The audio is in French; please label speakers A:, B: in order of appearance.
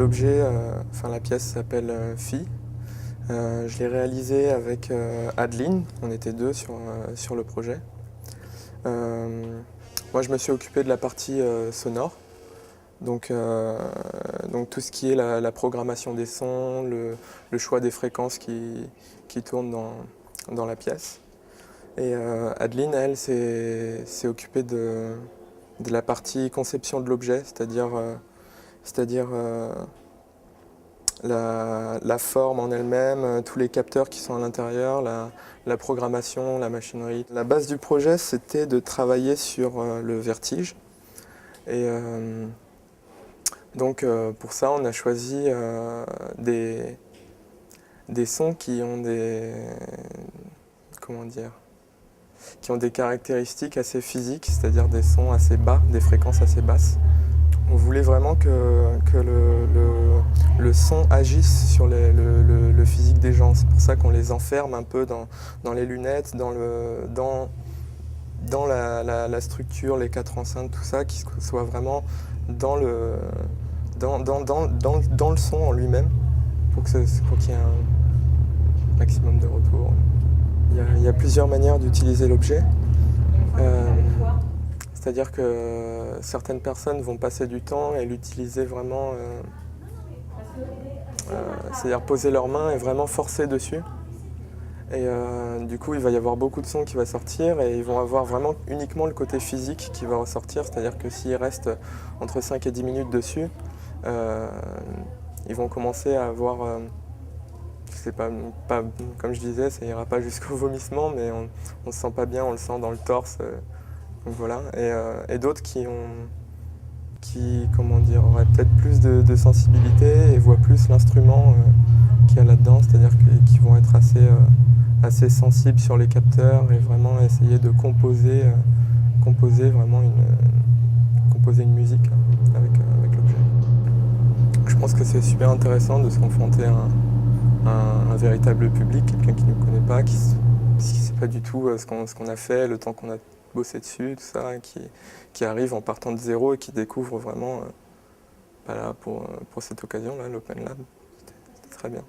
A: l'objet, la pièce s'appelle Phi. Je l'ai réalisé avec Adeline, on était deux sur le projet. Moi je me suis occupé de la partie sonore, donc tout ce qui est la programmation des sons, le choix des fréquences qui tournent dans la pièce. Et Adeline, elle, s'est occupée de la partie conception de l'objet, c'est-à-dire la forme en elle-même, tous les capteurs qui sont à l'intérieur, la programmation, la machinerie. La base du projet, c'était de travailler sur le vertige. Et pour ça, on a choisi des sons qui ont qui ont des caractéristiques assez physiques, c'est-à-dire des sons assez bas, des fréquences assez basses. On voulait vraiment que le son agisse sur le physique des gens. C'est pour ça qu'on les enferme un peu dans les lunettes, dans la structure, les quatre enceintes, tout ça, qui soit vraiment dans le son en lui-même, pour qu'il y ait un maximum de retour. Il y a plusieurs manières d'utiliser l'objet. C'est-à-dire que certaines personnes vont passer du temps et l'utiliser vraiment, c'est-à-dire poser leurs mains et vraiment forcer dessus. Et du coup, il va y avoir beaucoup de sons qui vont sortir et ils vont avoir vraiment uniquement le côté physique qui va ressortir. C'est-à-dire que s'ils restent entre 5 et 10 minutes dessus, ils vont commencer à avoir, c'est pas, comme je disais, ça ira pas jusqu'au vomissement, mais on se sent pas bien, on le sent dans le torse. Donc voilà. Et d'autres qui auraient peut-être plus de sensibilité et voient plus l'instrument qu'il y a là-dedans, c'est-à-dire qu'ils vont être assez sensibles sur les capteurs et vraiment essayer de composer une musique avec l'objet. Je pense que c'est super intéressant de se confronter à un véritable public, quelqu'un qui ne nous connaît pas, qui ne sait pas du tout ce qu'on a fait, le temps qu'on a bossé dessus, tout ça, qui arrive en partant de zéro et qui découvre vraiment pour cette occasion-là, l'Open Lab. C'était très bien.